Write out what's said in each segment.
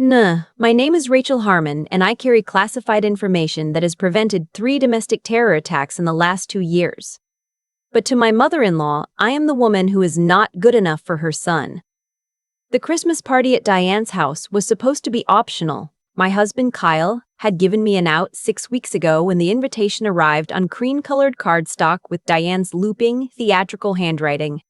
Nah, my name is Rachel Harmon, and I carry classified information that has prevented 3 domestic terror attacks in the last 2 years. But to my mother-in-law, I am the woman who is not good enough for her son. The Christmas party at Diane's house was supposed to be optional. My husband, Kyle, had given me an out 6 weeks ago when the invitation arrived on cream-colored cardstock with Diane's looping, theatrical handwriting.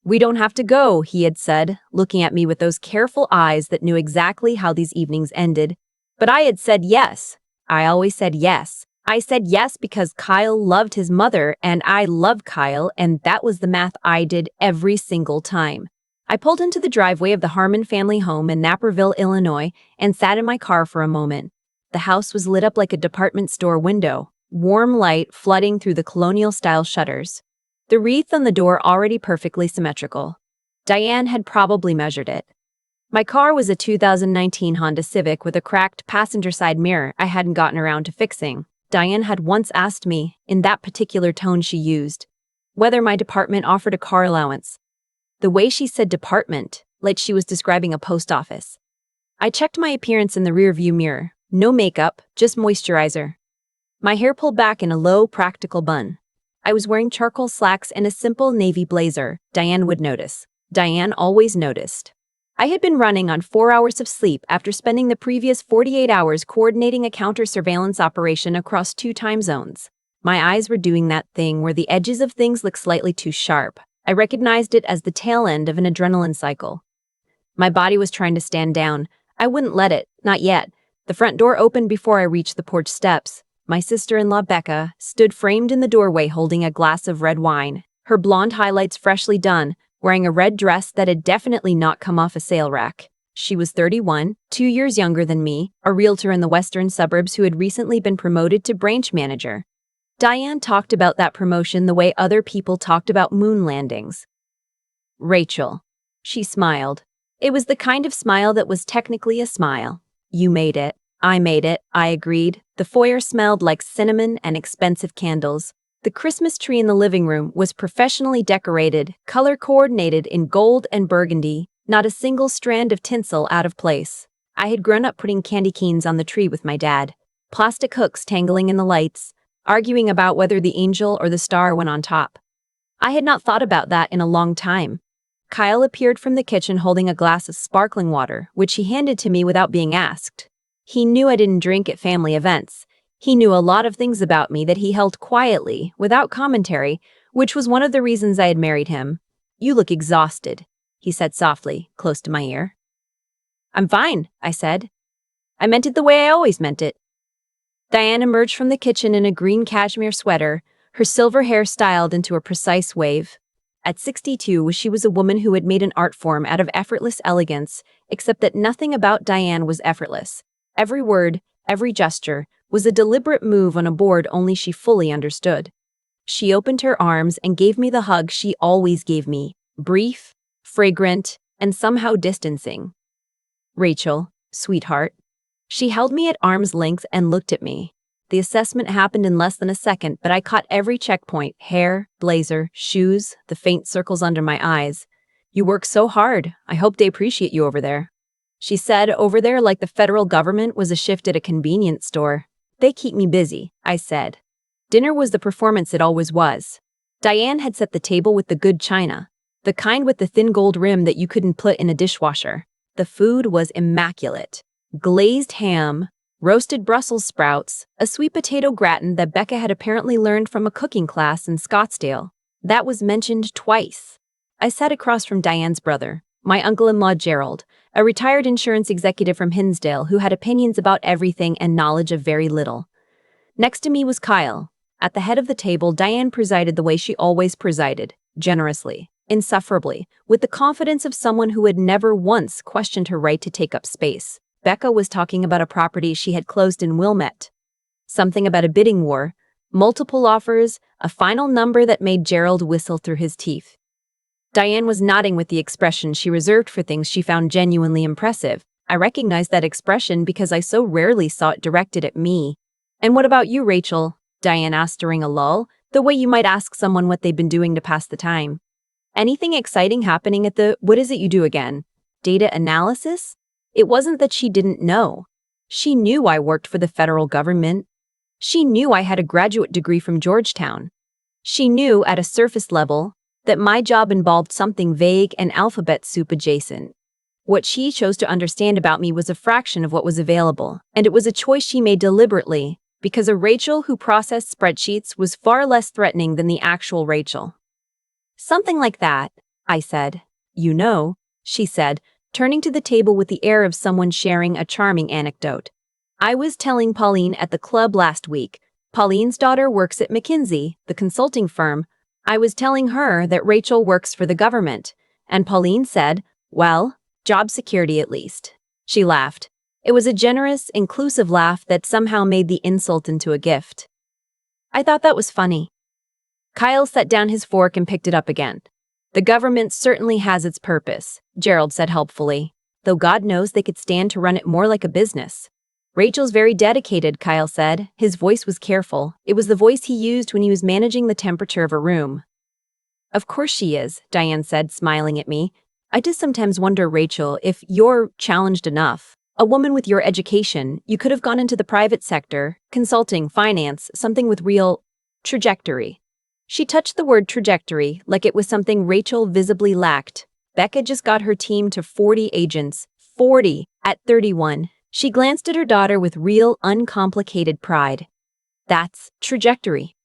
"We don't have to go," he had said, looking at me with those careful eyes that knew exactly how these evenings ended. But I had said yes. I always said yes. I said yes because Kyle loved his mother and I loved Kyle, and that was the math I did every single time. I pulled into the driveway of the Harmon family home in Naperville, Illinois, and sat in my car for a moment. The house was lit up like a department store window, warm light flooding through the colonial-style shutters. The wreath on the door already perfectly symmetrical. Diane had probably measured it. My car was a 2019 Honda Civic with a cracked passenger side mirror I hadn't gotten around to fixing. Diane had once asked me, in that particular tone she used, whether my department offered a car allowance. The way she said department, like she was describing a post office. I checked my appearance in the rearview mirror. No makeup, just moisturizer. My hair pulled back in a low, practical bun. I was wearing charcoal slacks and a simple navy blazer. Diane would notice. Diane always noticed. I had been running on 4 hours of sleep after spending the previous 48 hours coordinating a counter-surveillance operation across 2 time zones. My eyes were doing that thing where the edges of things look slightly too sharp. I recognized it as the tail end of an adrenaline cycle. My body was trying to stand down. I wouldn't let it, not yet. The front door opened before I reached the porch steps. My sister-in-law, Becca, stood framed in the doorway holding a glass of red wine, her blonde highlights freshly done, wearing a red dress that had definitely not come off a sale rack. She was 31, 2 years younger than me, a realtor in the western suburbs who had recently been promoted to branch manager. Diane talked about that promotion the way other people talked about moon landings. "Rachel." She smiled. It was the kind of smile that was technically a smile. "You made it." "I made it," I agreed. The foyer smelled like cinnamon and expensive candles. The Christmas tree in the living room was professionally decorated, color-coordinated in gold and burgundy, not a single strand of tinsel out of place. I had grown up putting candy canes on the tree with my dad, plastic hooks tangling in the lights, arguing about whether the angel or the star went on top. I had not thought about that in a long time. Kyle appeared from the kitchen holding a glass of sparkling water, which he handed to me without being asked. He knew I didn't drink at family events. He knew a lot of things about me that he held quietly, without commentary, which was one of the reasons I had married him. "You look exhausted," he said softly, close to my ear. "I'm fine," I said. I meant it the way I always meant it. Diane emerged from the kitchen in a green cashmere sweater, her silver hair styled into a precise wave. At 62, she was a woman who had made an art form out of effortless elegance, except that nothing about Diane was effortless. Every word, every gesture, was a deliberate move on a board only she fully understood. She opened her arms and gave me the hug she always gave me, brief, fragrant, and somehow distancing. "Rachel, sweetheart." She held me at arm's length and looked at me. The assessment happened in less than a second, but I caught every checkpoint: hair, blazer, shoes, the faint circles under my eyes. "You work so hard. I hope they appreciate you over there." She said over there like the federal government was a shift at a convenience store. "They keep me busy," I said. Dinner was the performance it always was. Diane had set the table with the good china, the kind with the thin gold rim that you couldn't put in a dishwasher. The food was immaculate. Glazed ham, roasted Brussels sprouts, a sweet potato gratin that Becca had apparently learned from a cooking class in Scottsdale. That was mentioned twice. I sat across from Diane's brother, my uncle-in-law Gerald, a retired insurance executive from Hinsdale who had opinions about everything and knowledge of very little. Next to me was Kyle. At the head of the table, Diane presided the way she always presided, generously, insufferably, with the confidence of someone who had never once questioned her right to take up space. Becca was talking about a property she had closed in Wilmette. Something about a bidding war, multiple offers, a final number that made Gerald whistle through his teeth. Diane was nodding with the expression she reserved for things she found genuinely impressive. I recognized that expression because I so rarely saw it directed at me. "And what about you, Rachel?" Diane asked during a lull, the way you might ask someone what they've been doing to pass the time. "Anything exciting happening at the, what is it you do again? Data analysis?" It wasn't that she didn't know. She knew I worked for the federal government. She knew I had a graduate degree from Georgetown. She knew, at a surface level, that my job involved something vague and alphabet soup adjacent. What she chose to understand about me was a fraction of what was available, and it was a choice she made deliberately, because a Rachel who processed spreadsheets was far less threatening than the actual Rachel. Something like that, I said. You know, she said, turning to the table with the air of someone sharing a charming anecdote. I was telling Pauline at the club last week. Pauline's daughter works at McKinsey, the consulting firm. I was telling her that Rachel works for the government, and Pauline said, well, job security at least. She laughed. It was a generous, inclusive laugh that somehow made the insult into a gift. I thought that was funny. Kyle set down his fork and picked it up again. The government certainly has its purpose, Gerald said helpfully, though God knows they could stand to run it more like a business. Rachel's very dedicated, Kyle said. His voice was careful. It was the voice he used when he was managing the temperature of a room. Of course she is, Diane said, smiling at me. I just sometimes wonder, Rachel, if you're challenged enough. A woman with your education, you could have gone into the private sector, consulting, finance, something with real trajectory. She touched the word trajectory like it was something Rachel visibly lacked. Becca just got her team to 40 agents. 40 at 31. She glanced at her daughter with real, uncomplicated pride. That's trajectory.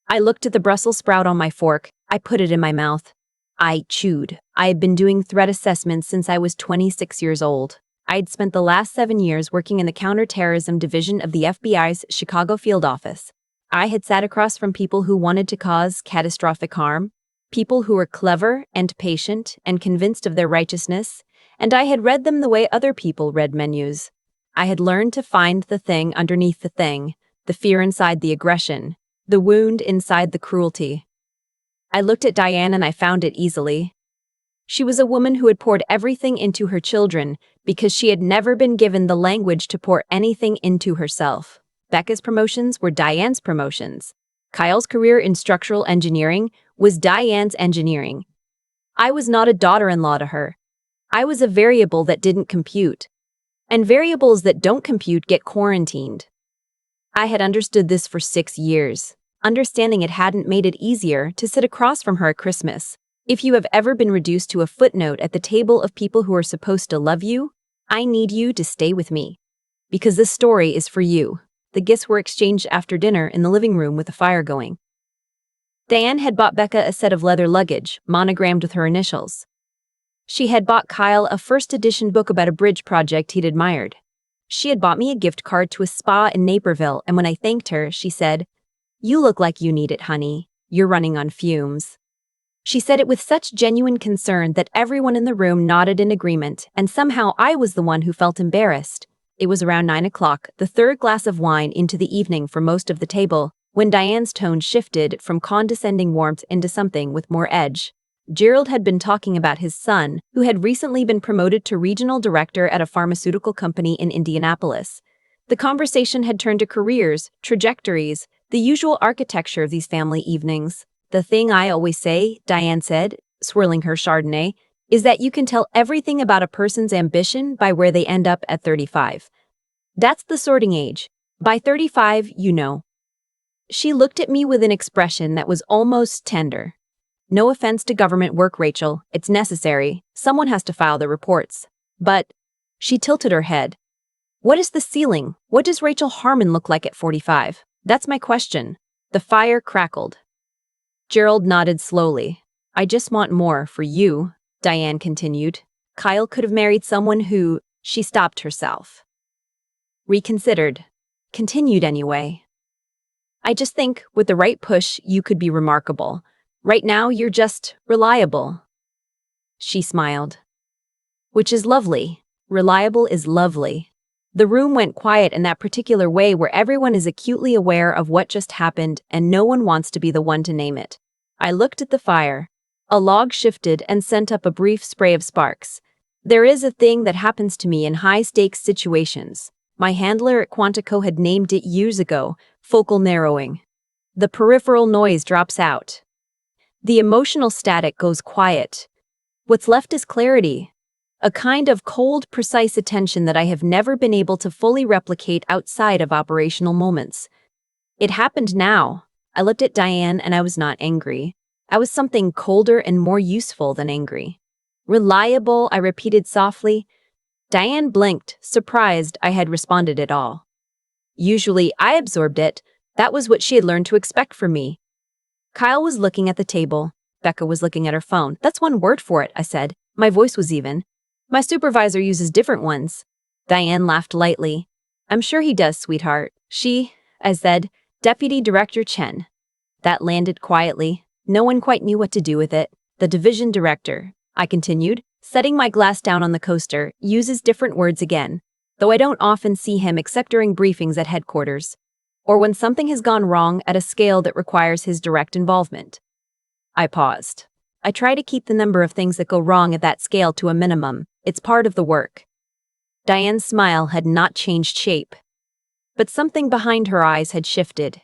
I looked at the Brussels sprout on my fork. I put it in my mouth. I chewed. I had been doing threat assessments since I was 26 years old. I had spent the last 7 years working in the Counterterrorism division of the FBI's Chicago field office. I had sat across from people who wanted to cause catastrophic harm, people who were clever and patient and convinced of their righteousness, and I had read them the way other people read menus. I had learned to find the thing underneath the thing, the fear inside the aggression, the wound inside the cruelty. I looked at Diane and I found it easily. She was a woman who had poured everything into her children because she had never been given the language to pour anything into herself. Becca's promotions were Diane's promotions. Kyle's career in structural engineering was Diane's engineering. I was not a daughter-in-law to her. I was a variable that didn't compute. And variables that don't compute get quarantined. I had understood this for 6 years. Understanding it hadn't made it easier to sit across from her at Christmas. If you have ever been reduced to a footnote at the table of people who are supposed to love you, I need you to stay with me. Because this story is for you. The gifts were exchanged after dinner in the living room with the fire going. Diane had bought Becca a set of leather luggage, monogrammed with her initials. She had bought Kyle a first-edition book about a bridge project he'd admired. She had bought me a gift card to a spa in Naperville, and when I thanked her, she said, "You look like you need it, honey. You're running on fumes." She said it with such genuine concern that everyone in the room nodded in agreement, and somehow I was the one who felt embarrassed. It was around 9 o'clock, the third glass of wine into the evening for most of the table, when Diane's tone shifted from condescending warmth into something with more edge. Gerald had been talking about his son, who had recently been promoted to regional director at a pharmaceutical company in Indianapolis. The conversation had turned to careers, trajectories, the usual architecture of these family evenings. The thing I always say, Diane said, swirling her Chardonnay, is that you can tell everything about a person's ambition by where they end up at 35. That's the sorting age. By 35, you know. She looked at me with an expression that was almost tender. No offense to government work, Rachel. It's necessary. Someone has to file the reports. But she tilted her head. What is the ceiling? What does Rachel Harmon look like at 45? That's my question. The fire crackled. Gerald nodded slowly. I just want more for you, Diane continued. Kyle could have married someone who... She stopped herself. Reconsidered. Continued anyway. I just think, with the right push, you could be remarkable. Right now, you're just reliable. She smiled. Which is lovely. Reliable is lovely. The room went quiet in that particular way where everyone is acutely aware of what just happened and no one wants to be the one to name it. I looked at the fire. A log shifted and sent up a brief spray of sparks. There is a thing that happens to me in high-stakes situations. My handler at Quantico had named it years ago, focal narrowing. The peripheral noise drops out. The emotional static goes quiet. What's left is clarity. A kind of cold, precise attention that I have never been able to fully replicate outside of operational moments. It happened now. I looked at Diane and I was not angry. I was something colder and more useful than angry. Reliable, I repeated softly. Diane blinked, surprised I had responded at all. Usually, I absorbed it. That was what she had learned to expect from me. Kyle was looking at the table. Becca was looking at her phone. That's one word for it, I said. My voice was even. My supervisor uses different ones. Diane laughed lightly. I'm sure he does, sweetheart. I said, Deputy Director Chen. That landed quietly. No one quite knew what to do with it. The division director, I continued, setting my glass down on the coaster, uses different words again, though I don't often see him except during briefings at headquarters, or when something has gone wrong at a scale that requires his direct involvement. I paused. I try to keep the number of things that go wrong at that scale to a minimum. It's part of the work. Diane's smile had not changed shape, but something behind her eyes had shifted.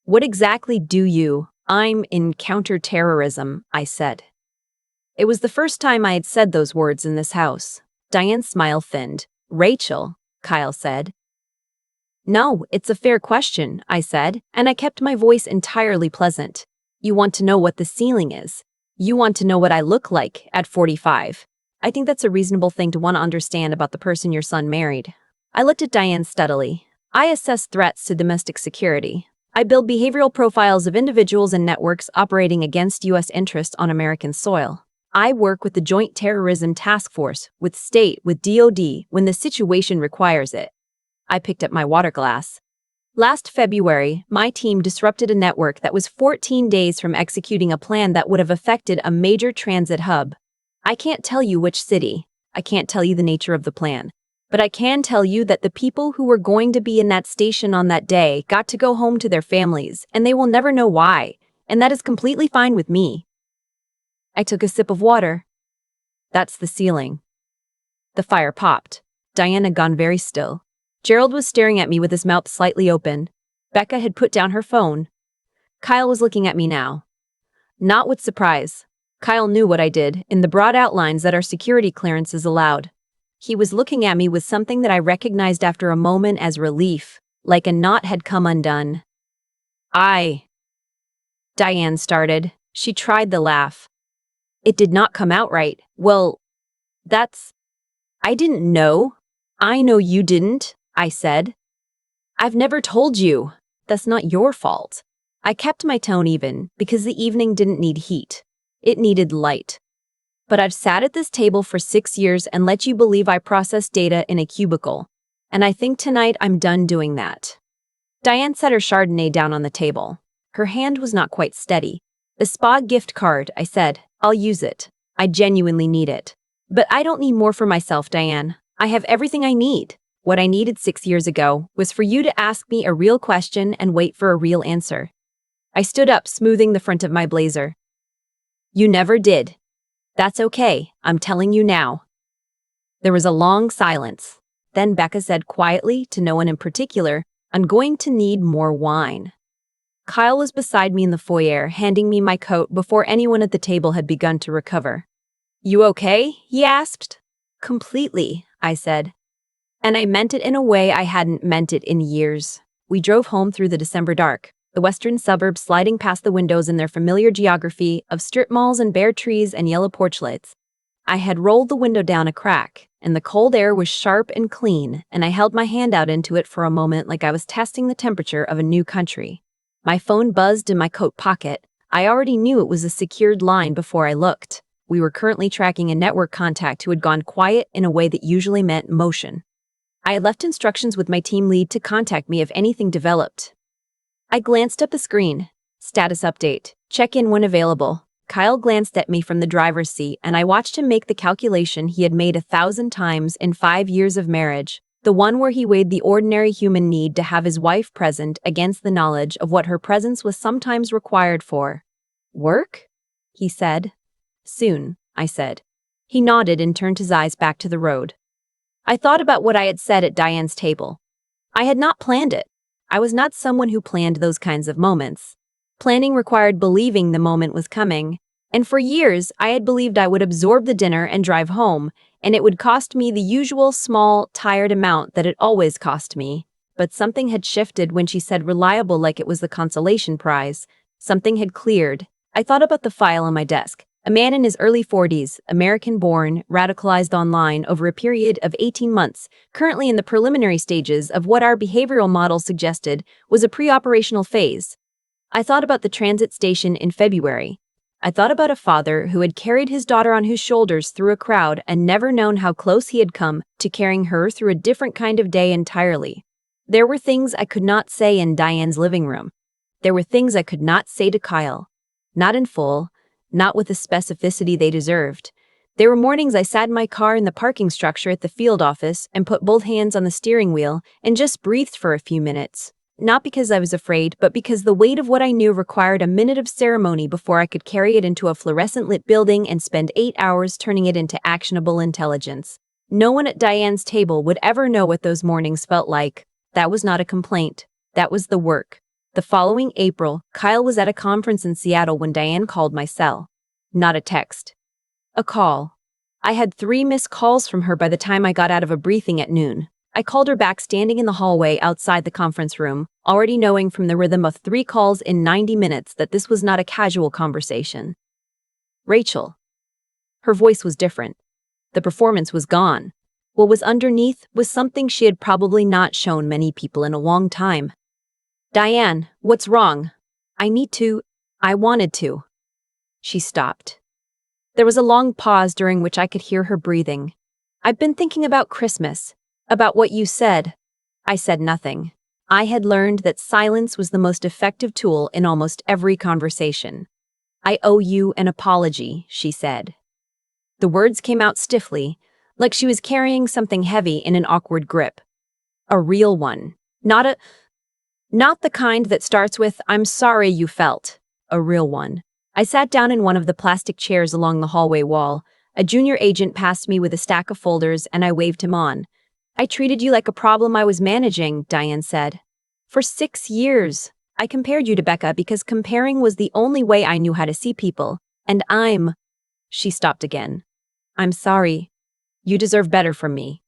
What exactly do you? I'm in counterterrorism, I said. It was the first time I had said those words in this house. Diane's smile thinned. Rachel, Kyle said. No, it's a fair question, I said, and I kept my voice entirely pleasant. You want to know what the ceiling is. You want to know what I look like at 45. I think that's a reasonable thing to want to understand about the person your son married. I looked at Diane steadily. I assess threats to domestic security. I build behavioral profiles of individuals and networks operating against U.S. interests on American soil. I work with the Joint Terrorism Task Force, with state, with DoD, when the situation requires it. I picked up my water glass. Last February, my team disrupted a network that was 14 days from executing a plan that would have affected a major transit hub. I can't tell you which city. I can't tell you the nature of the plan. But I can tell you that the people who were going to be in that station on that day got to go home to their families, and they will never know why, and that is completely fine with me. I took a sip of water. That's the ceiling. The fire popped. Diane had gone very still. Gerald was staring at me with his mouth slightly open. Becca had put down her phone. Kyle was looking at me now. Not with surprise. Kyle knew what I did, in the broad outlines that our security clearances allowed. He was looking at me with something that I recognized after a moment as relief, like a knot had come undone. Diane started. She tried the laugh. It did not come out right. Well, I didn't know. I know you didn't, I said. I've never told you. That's not your fault. I kept my tone even, because the evening didn't need heat. It needed light. But I've sat at this table for 6 years and let you believe I process data in a cubicle. And I think tonight I'm done doing that. Diane set her Chardonnay down on the table. Her hand was not quite steady. The spa gift card, I said. I'll use it. I genuinely need it. But I don't need more for myself, Diane. I have everything I need. What I needed 6 years ago was for you to ask me a real question and wait for a real answer. I stood up, smoothing the front of my blazer. You never did. That's okay, I'm telling you now. There was a long silence. Then Becca said quietly, to no one in particular, I'm going to need more wine. Kyle was beside me in the foyer, handing me my coat before anyone at the table had begun to recover. You okay? He asked. Completely, I said. And I meant it in a way I hadn't meant it in years. We drove home through the December dark, the western suburbs sliding past the windows in their familiar geography of strip malls and bare trees and yellow porch lights. I had rolled the window down a crack, and the cold air was sharp and clean, and I held my hand out into it for a moment like I was testing the temperature of a new country. My phone buzzed in my coat pocket. I already knew it was a secured line before I looked. We were currently tracking a network contact who had gone quiet in a way that usually meant motion. I had left instructions with my team lead to contact me if anything developed. I glanced at the screen. Status update. Check in when available. Kyle glanced at me from the driver's seat, and I watched him make the calculation he had made 1,000 times in 5 years of marriage, the one where he weighed the ordinary human need to have his wife present against the knowledge of what her presence was sometimes required for. Work? He said. Soon, I said. He nodded and turned his eyes back to the road. I thought about what I had said at Diane's table. I had not planned it. I was not someone who planned those kinds of moments. Planning required believing the moment was coming, And for years, I had believed I would absorb the dinner and drive home, and it would cost me the usual small, tired amount that it always cost me. But something had shifted when she said reliable like it was the consolation prize. Something had cleared. I thought about the file on my desk. A man in his early 40s, American-born, radicalized online over a period of 18 months, currently in the preliminary stages of what our behavioral model suggested was a pre-operational phase. I thought about the transit station in February. I thought about a father who had carried his daughter on his shoulders through a crowd and never known how close he had come to carrying her through a different kind of day entirely. There were things I could not say in Diane's living room. There were things I could not say to Kyle. Not in full, not with the specificity they deserved. There were mornings I sat in my car in the parking structure at the field office and put both hands on the steering wheel and just breathed for a few minutes. Not because I was afraid, but because the weight of what I knew required a minute of ceremony before I could carry it into a fluorescent-lit building and spend 8 hours turning it into actionable intelligence. No one at Diane's table would ever know what those mornings felt like. That was not a complaint. That was the work. The following April, Kyle was at a conference in Seattle when Diane called my cell. Not a text. A call. I had 3 missed calls from her by the time I got out of a briefing at noon. I called her back standing in the hallway outside the conference room, already knowing from the rhythm of 3 calls in 90 minutes that this was not a casual conversation. Rachel. Her voice was different. The performance was gone. What was underneath was something she had probably not shown many people in a long time. Diane, what's wrong? I wanted to. She stopped. There was a long pause during which I could hear her breathing. I've been thinking about Christmas. About what you said. I said nothing. I had learned that silence was the most effective tool in almost every conversation. I owe you an apology, she said. The words came out stiffly, like she was carrying something heavy in an awkward grip. A real one. Not the kind that starts with, "I'm sorry you felt." A real one. I sat down in one of the plastic chairs along the hallway wall. A junior agent passed me with a stack of folders and I waved him on. I treated you like a problem I was managing, Diane said. For 6 years, I compared you to Becca because comparing was the only way I knew how to see people. And She stopped again. I'm sorry. You deserve better from me.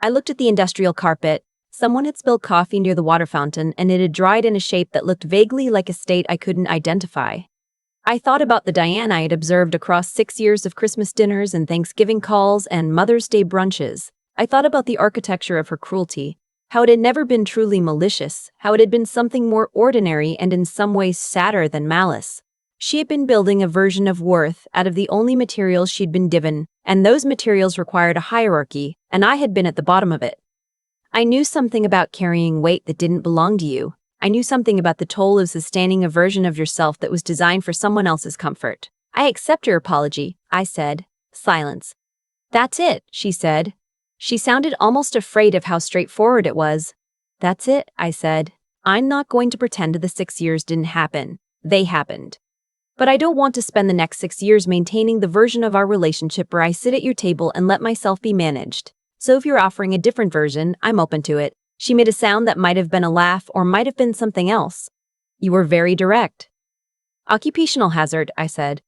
I looked at the industrial carpet. Someone had spilled coffee near the water fountain and it had dried in a shape that looked vaguely like a state I couldn't identify. I thought about the Diane I had observed across 6 years of Christmas dinners and Thanksgiving calls and Mother's Day brunches. I thought about the architecture of her cruelty, how it had never been truly malicious, how it had been something more ordinary and in some ways sadder than malice. She had been building a version of worth out of the only materials she'd been given, and those materials required a hierarchy, and I had been at the bottom of it. I knew something about carrying weight that didn't belong to you. I knew something about the toll of sustaining a version of yourself that was designed for someone else's comfort. I accept your apology, I said. Silence. That's it, she said. She sounded almost afraid of how straightforward it was. That's it, I said. I'm not going to pretend the 6 years didn't happen. They happened. But I don't want to spend the next 6 years maintaining the version of our relationship where I sit at your table and let myself be managed. So if you're offering a different version, I'm open to it. She made a sound that might have been a laugh or might have been something else. You were very direct. Occupational hazard, I said.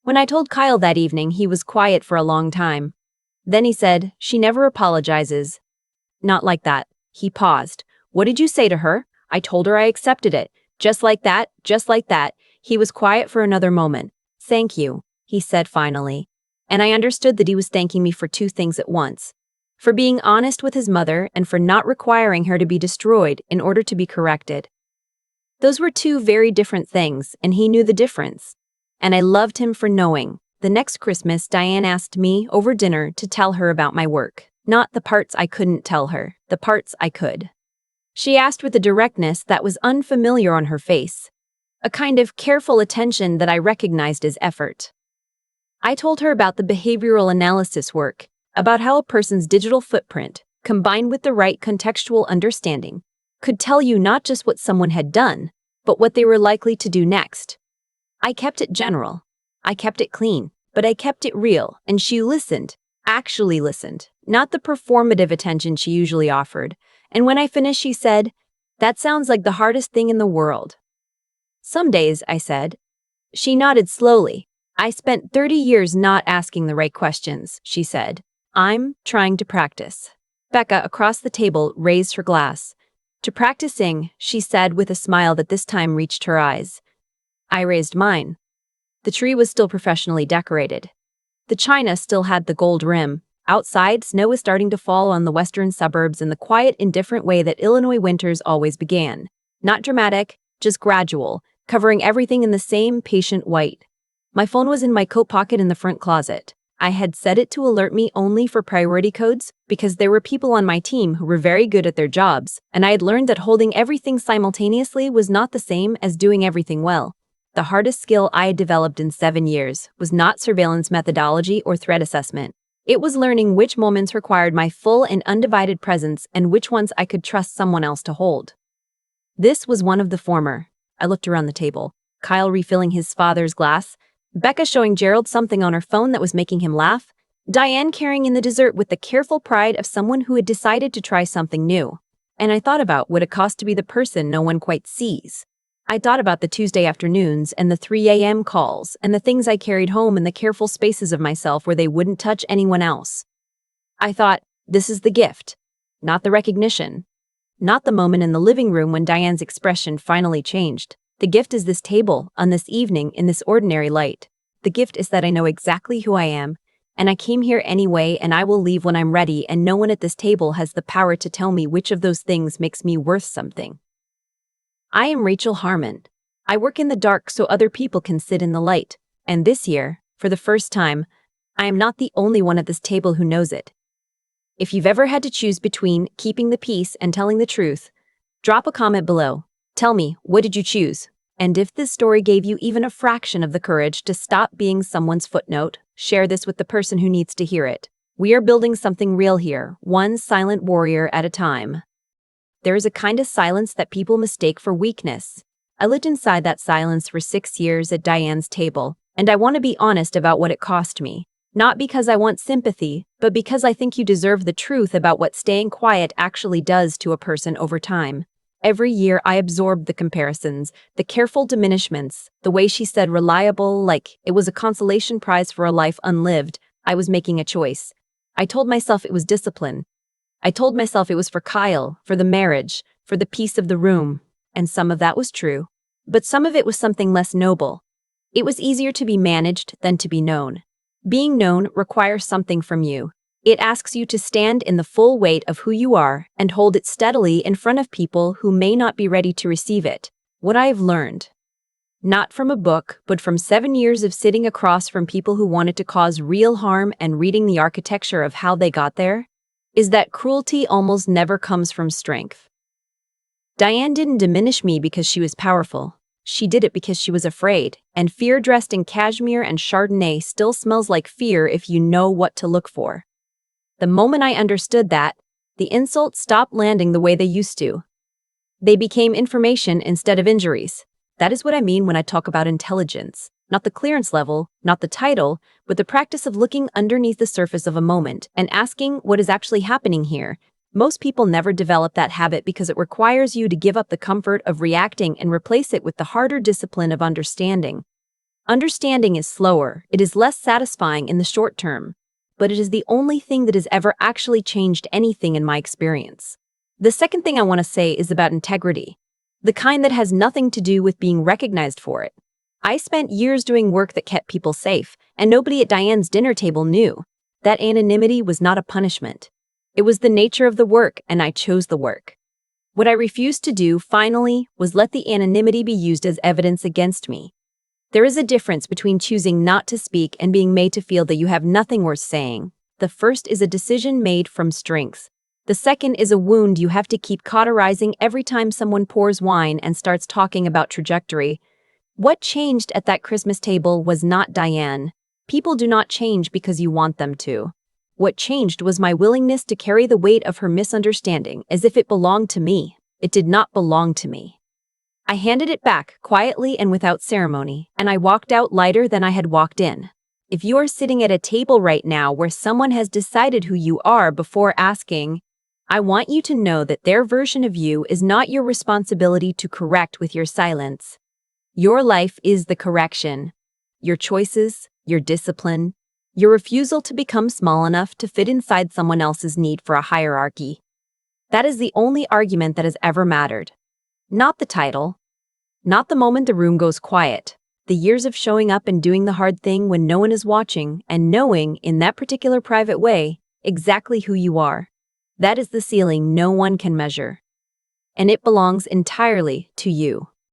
When I told Kyle that evening, he was quiet for a long time. Then he said, she never apologizes. Not like that. He paused. What did you say to her? I told her I accepted it. Just like that, just like that. He was quiet for another moment. Thank you, he said finally. And I understood that he was thanking me for 2 things at once. For being honest with his mother and for not requiring her to be destroyed in order to be corrected. Those were 2 very different things, and he knew the difference. And I loved him for knowing. The next Christmas, Diane asked me, over dinner, to tell her about my work. Not the parts I couldn't tell her, the parts I could. She asked with a directness that was unfamiliar on her face. A kind of careful attention that I recognized as effort. I told her about the behavioral analysis work, about how a person's digital footprint, combined with the right contextual understanding, could tell you not just what someone had done, but what they were likely to do next. I kept it general. I kept it clean, but I kept it real, and she listened, actually listened, not the performative attention she usually offered. And when I finished, she said, "That sounds like the hardest thing in the world." Some days, I said. She nodded slowly. I spent 30 years not asking the right questions, she said. I'm trying to practice. Becca, across the table, raised her glass. To practicing, she said with a smile that this time reached her eyes. I raised mine. The tree was still professionally decorated. The china still had the gold rim. Outside, snow was starting to fall on the western suburbs in the quiet, indifferent way that Illinois winters always began. Not dramatic, just gradual, covering everything in the same patient white. My phone was in my coat pocket in the front closet. I had set it to alert me only for priority codes because there were people on my team who were very good at their jobs, and I had learned that holding everything simultaneously was not the same as doing everything well. The hardest skill I had developed in 7 years was not surveillance methodology or threat assessment. It was learning which moments required my full and undivided presence and which ones I could trust someone else to hold. This was one of the former. I looked around the table. Kyle refilling his father's glass, Becca showing Gerald something on her phone that was making him laugh, Diane carrying in the dessert with the careful pride of someone who had decided to try something new. And I thought about what it cost to be the person no one quite sees. I thought about the Tuesday afternoons and the 3 a.m. calls and the things I carried home in the careful spaces of myself where they wouldn't touch anyone else. I thought, this is the gift, not the recognition. Not the moment in the living room when Diane's expression finally changed. The gift is this table, on this evening, in this ordinary light. The gift is that I know exactly who I am, and I came here anyway, and I will leave when I'm ready, and no one at this table has the power to tell me which of those things makes me worth something. I am Rachel Harmon. I work in the dark so other people can sit in the light, and this year, for the first time, I am not the only one at this table who knows it. If you've ever had to choose between keeping the peace and telling the truth, drop a comment below. Tell me, what did you choose? And if this story gave you even a fraction of the courage to stop being someone's footnote, share this with the person who needs to hear it. We are building something real here, one silent warrior at a time. There is a kind of silence that people mistake for weakness. I lived inside that silence for 6 years at Diane's table, and I want to be honest about what it cost me. Not because I want sympathy, but because I think you deserve the truth about what staying quiet actually does to a person over time. Every year I absorbed the comparisons, the careful diminishments, the way she said reliable like it was a consolation prize for a life unlived. I was making a choice. I told myself it was discipline. I told myself it was for Kyle, for the marriage, for the peace of the room. And some of that was true. But some of it was something less noble. It was easier to be managed than to be known. Being known requires something from you. It asks you to stand in the full weight of who you are and hold it steadily in front of people who may not be ready to receive it. What I have learned, not from a book, but from 7 years of sitting across from people who wanted to cause real harm and reading the architecture of how they got there, is that cruelty almost never comes from strength. Diane didn't diminish me because she was powerful. She did it because she was afraid, and fear dressed in cashmere and Chardonnay still smells like fear if you know what to look for. The moment I understood that, the insults stopped landing the way they used to. They became information instead of injuries. That is what I mean when I talk about intelligence. Not the clearance level, not the title, but the practice of looking underneath the surface of a moment and asking what is actually happening here. Most people never develop that habit because it requires you to give up the comfort of reacting and replace it with the harder discipline of understanding. Understanding is slower, it is less satisfying in the short term, but it is the only thing that has ever actually changed anything in my experience. The second thing I want to say is about integrity, the kind that has nothing to do with being recognized for it. I spent years doing work that kept people safe, and nobody at Diane's dinner table knew. That anonymity was not a punishment. It was the nature of the work, and I chose the work. What I refused to do, finally, was let the anonymity be used as evidence against me. There is a difference between choosing not to speak and being made to feel that you have nothing worth saying. The first is a decision made from strength. The second is a wound you have to keep cauterizing every time someone pours wine and starts talking about trajectory. What changed at that Christmas table was not Diane. People do not change because you want them to. What changed was my willingness to carry the weight of her misunderstanding as if it belonged to me. It did not belong to me. I handed it back quietly and without ceremony, and I walked out lighter than I had walked in. If you are sitting at a table right now where someone has decided who you are before asking, I want you to know that their version of you is not your responsibility to correct with your silence. Your life is the correction. Your choices, your discipline, your refusal to become small enough to fit inside someone else's need for a hierarchy. That is the only argument that has ever mattered. Not the title. Not the moment the room goes quiet. The years of showing up and doing the hard thing when no one is watching and knowing, in that particular private way, exactly who you are. That is the ceiling no one can measure. And it belongs entirely to you.